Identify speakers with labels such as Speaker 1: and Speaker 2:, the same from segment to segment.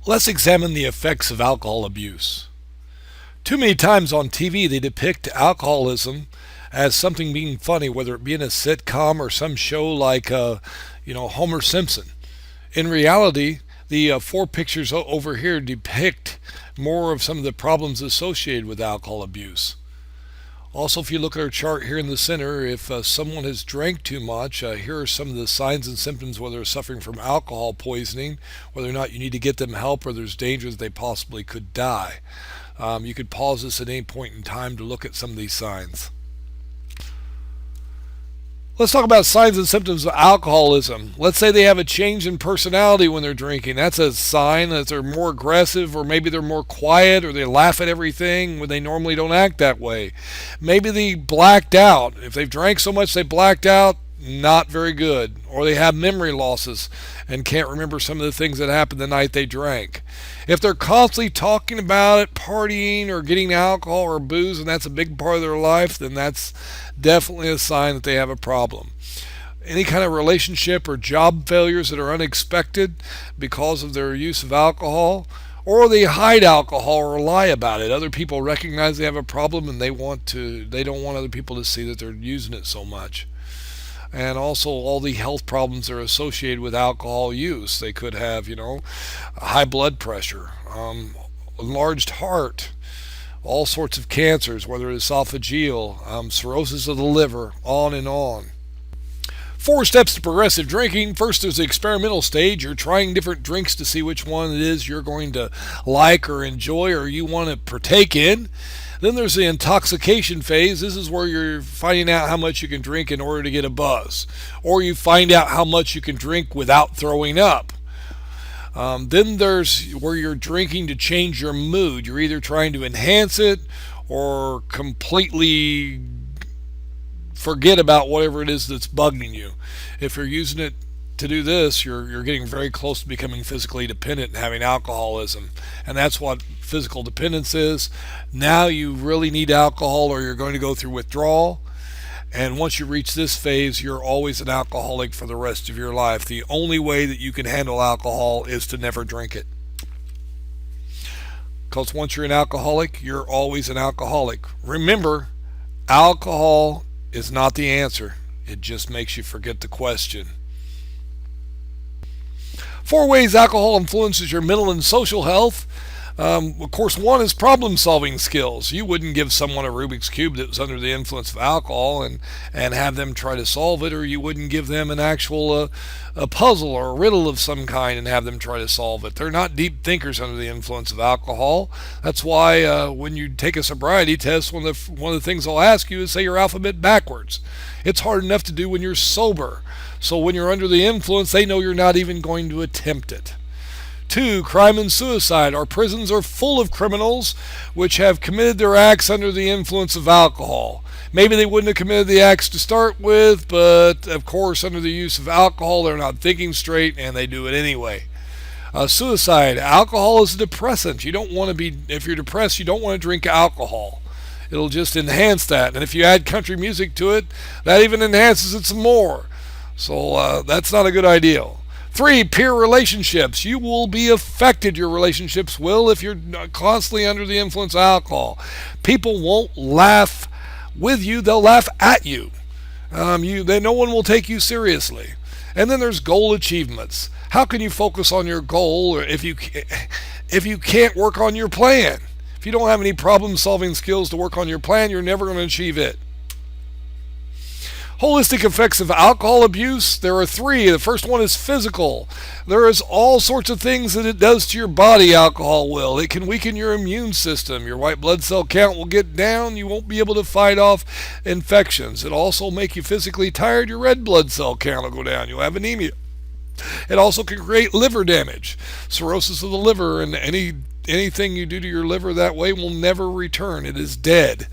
Speaker 1: Let's examine the effects of alcohol abuse. Too many times on TV they depict alcoholism as something being funny, whether it be in a sitcom or some show like, Homer Simpson. In reality, the four pictures over here depict more of some of the problems associated with alcohol abuse. Also, if you look at our chart here in the center, if someone has drank too much, here are some of the signs and symptoms whether they're suffering from alcohol poisoning, whether or not you need to get them help, or there's danger that they possibly could die. You could pause this at any point in time to look at some of these signs. Let's talk about signs and symptoms of alcoholism. Let's say they have a change in personality when they're drinking. That's a sign that they're more aggressive, or maybe they're more quiet, or they laugh at everything when they normally don't act that way. Maybe they blacked out. If they've drank so much they blacked out, not very good. Or they have memory losses and can't remember some of the things that happened the night they drank. If they're constantly talking about it, partying, or getting alcohol or booze, and that's a big part of their life, then that's definitely a sign that they have a problem. Any kind of relationship or job failures that are unexpected because of their use of alcohol, or they hide alcohol or lie about it. Other people recognize they have a problem and they don't want other people to see that they're using it so much. And also all the health problems that are associated with alcohol use. They could have, high blood pressure, enlarged heart, all sorts of cancers, whether it's esophageal, cirrhosis of the liver, on and on. 4 steps to progressive drinking. First, there's the experimental stage. You're trying different drinks to see which one it is you're going to like or enjoy or you want to partake in. Then there's the intoxication phase. This is where you're finding out how much you can drink in order to get a buzz, or you find out how much you can drink without throwing up. Then there's where you're drinking to change your mood. You're either trying to enhance it or completely forget about whatever it is that's bugging you. If you're using it to do this, you're getting very close to becoming physically dependent and having alcoholism. And that's what physical dependence is. Now you really need alcohol or you're going to go through withdrawal. And once you reach this phase, you're always an alcoholic for the rest of your life. The only way that you can handle alcohol is to never drink it. Because once you're an alcoholic, you're always an alcoholic. Remember, alcohol is not the answer. It just makes you forget the question. 4 ways alcohol influences your mental and social health. Of course, one is problem-solving skills. You wouldn't give someone a Rubik's Cube that was under the influence of alcohol and have them try to solve it, or you wouldn't give them an actual a puzzle or a riddle of some kind and have them try to solve it. They're not deep thinkers under the influence of alcohol. That's why when you take a sobriety test, one of the things they'll ask you is say your alphabet backwards. It's hard enough to do when you're sober. So when you're under the influence, they know you're not even going to attempt it. 2, crime and suicide. Our prisons are full of criminals which have committed their acts under the influence of alcohol. Maybe they wouldn't have committed the acts to start with, but of course under the use of alcohol they're not thinking straight and they do it anyway. Suicide. Alcohol is a depressant. You don't want to be, if you're depressed, you don't want to drink alcohol. It'll just enhance that. And if you add country music to it, that even enhances it some more. So that's not a good idea. 3, peer relationships. You will be affected, your relationships will, if you're constantly under the influence of alcohol. People won't laugh with you, they'll laugh at you. No one will take you seriously. And then there's goal achievements. How can you focus on your goal if you can't work on your plan? If you don't have any problem-solving skills to work on your plan, you're never going to achieve it. Holistic effects of alcohol abuse. There are 3. The first one is physical. There is all sorts of things that it does to your body, alcohol will. It can weaken your immune system. Your white blood cell count will get down. You won't be able to fight off infections. It also make you physically tired. Your red blood cell count will go down. You'll have anemia. It also can create liver damage, cirrhosis of the liver, and anything you do to your liver that way will never return. It is dead.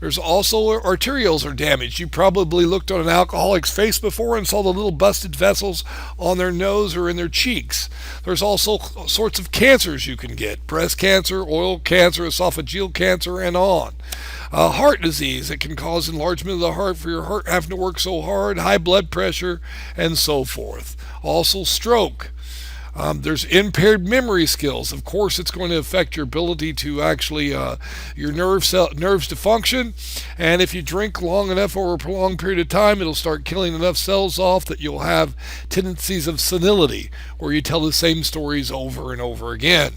Speaker 1: There's also arterioles are damaged. You probably looked on an alcoholic's face before and saw the little busted vessels on their nose or in their cheeks. There's also sorts of cancers you can get. Breast cancer, oil cancer, esophageal cancer, and on. Heart disease. It can cause enlargement of the heart for your heart having to work so hard, high blood pressure, and so forth. Also stroke. There's impaired memory skills. Of course, it's going to affect your ability to actually your nerves to function. And if you drink long enough over a prolonged period of time, it'll start killing enough cells off that you'll have tendencies of senility, where you tell the same stories over and over again.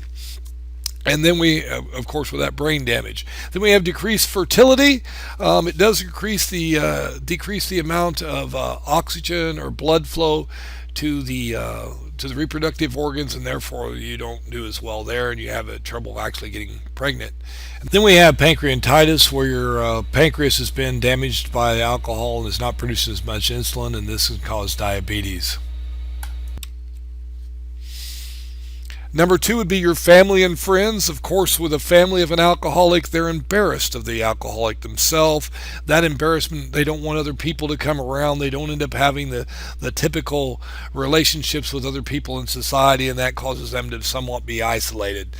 Speaker 1: And then we, of course, with that brain damage. Then we have decreased fertility. It does decrease the amount of oxygen or blood flow to the reproductive organs, and therefore you don't do as well there, and you have trouble actually getting pregnant. And then we have pancreatitis, where your pancreas has been damaged by alcohol and is not producing as much insulin, and this can cause diabetes. Number two would be your family and friends. Of course, with a family of an alcoholic, they're embarrassed of the alcoholic themselves. That embarrassment, they don't want other people to come around. They don't end up having the typical relationships with other people in society, and that causes them to somewhat be isolated.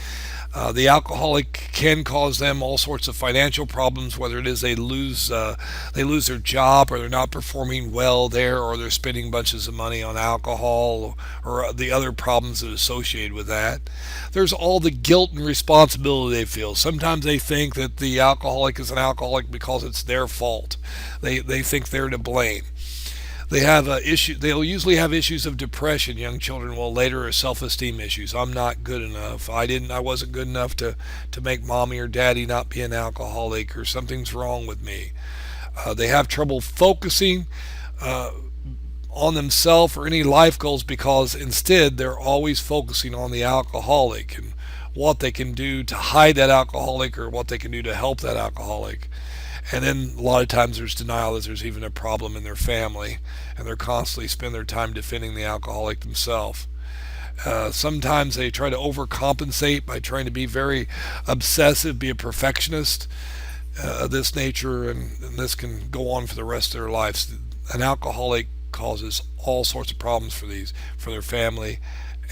Speaker 1: The alcoholic can cause them all sorts of financial problems, whether it is they lose their job, or they're not performing well there, or they're spending bunches of money on alcohol, or the other problems that are associated with that. There's all the guilt and responsibility they feel. Sometimes they think that the alcoholic is an alcoholic because it's their fault. They think they're to blame. They have they'll usually have issues of depression. Young children will later, or self-esteem issues. I'm not good enough. I wasn't good enough to make mommy or daddy not be an alcoholic, or something's wrong with me. They have trouble focusing on themselves or any life goals, because instead they're always focusing on the alcoholic and what they can do to hide that alcoholic, or what they can do to help that alcoholic. And then a lot of times there's denial that there's even a problem in their family, and they're constantly spend their time defending the alcoholic themselves. Sometimes they try to overcompensate by trying to be very obsessive, be a perfectionist of this nature, and this can go on for the rest of their lives. An alcoholic causes all sorts of problems for their family,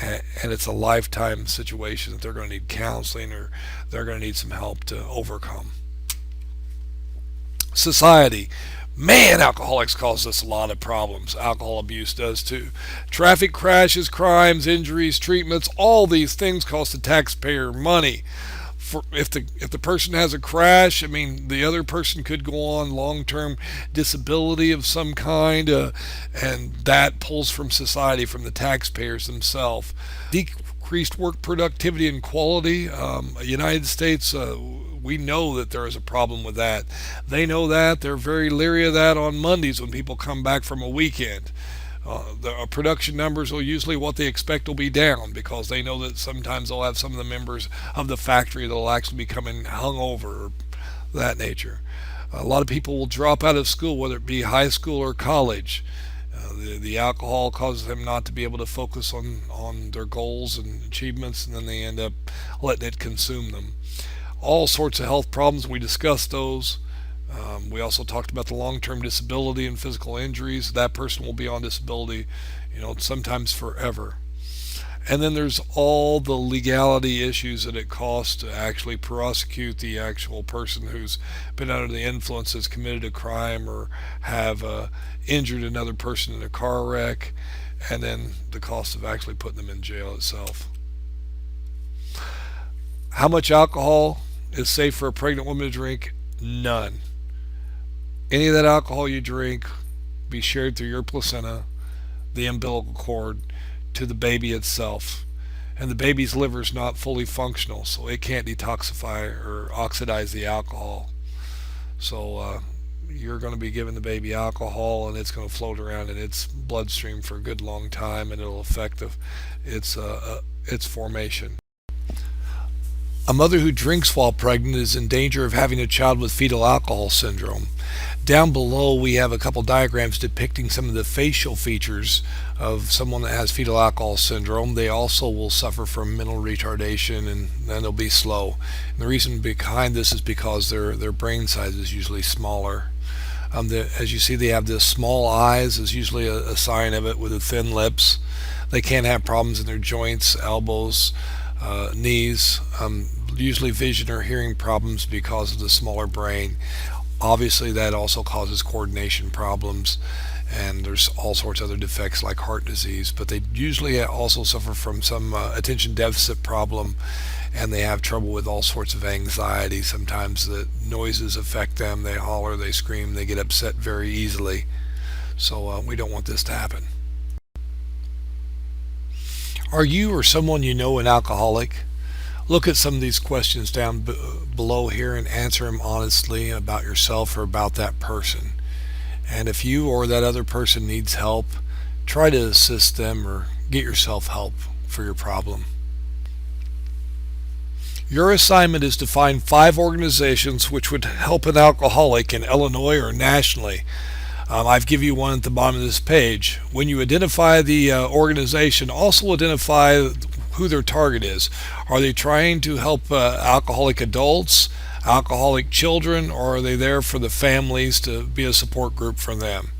Speaker 1: and it's a lifetime situation that they're going to need counseling, or they're going to need some help to overcome. Society. Man, alcoholics cause us a lot of problems. Alcohol abuse does too. Traffic crashes, crimes, injuries, treatments, all these things cost the taxpayer money. If the person has a crash, I mean, the other person could go on long-term disability of some kind, and that pulls from society, from the taxpayers themselves. Decreased work productivity and quality. United States, we know that there is a problem with that. They know that. They're very leery of that on Mondays when people come back from a weekend. The production numbers will usually, what they expect will be down, because they know that sometimes they'll have some of the members of the factory that will actually be coming hungover, or that nature. A lot of people will drop out of school, whether it be high school or college. The alcohol causes them not to be able to focus on their goals and achievements, and then they end up letting it consume them. All sorts of health problems, we discussed those. We also talked about the long-term disability and physical injuries. That person will be on disability, sometimes forever. And then there's all the legality issues that it costs to actually prosecute the actual person who's been under the influence, has committed a crime, or have injured another person in a car wreck, and then the cost of actually putting them in jail itself. How much alcohol is safe for a pregnant woman to drink? None. Any of that alcohol you drink be shared through your placenta, the umbilical cord, to the baby itself. And the baby's liver is not fully functional, so it can't detoxify or oxidize the alcohol. So you're going to be giving the baby alcohol, and it's going to float around in its bloodstream for a good long time, and it'll affect its formation. A mother who drinks while pregnant is in danger of having a child with fetal alcohol syndrome. Down below we have a couple diagrams depicting some of the facial features of someone that has fetal alcohol syndrome. They also will suffer from mental retardation, and then they'll be slow. And the reason behind this is because their brain size is usually smaller. As you see, they have this small eyes is usually a sign of it, with the thin lips. They can have problems in their joints, elbows, knees, usually vision or hearing problems because of the smaller brain. Obviously that also causes coordination problems, and there's all sorts of other defects like heart disease, but they usually also suffer from some attention deficit problem, and they have trouble with all sorts of anxiety. Sometimes the noises affect them. They holler, they scream, they get upset very easily. So we don't want this to happen. Are you or someone you know an alcoholic? Look at some of these questions down below here and answer them honestly about yourself or about that person. And if you or that other person needs help, try to assist them or get yourself help for your problem. Your assignment is to find 5 organizations which would help an alcoholic in Illinois or nationally. I've given you one at the bottom of this page. When you identify the organization, also identify who their target is. Are they trying to help alcoholic adults, alcoholic children, or are they there for the families to be a support group for them?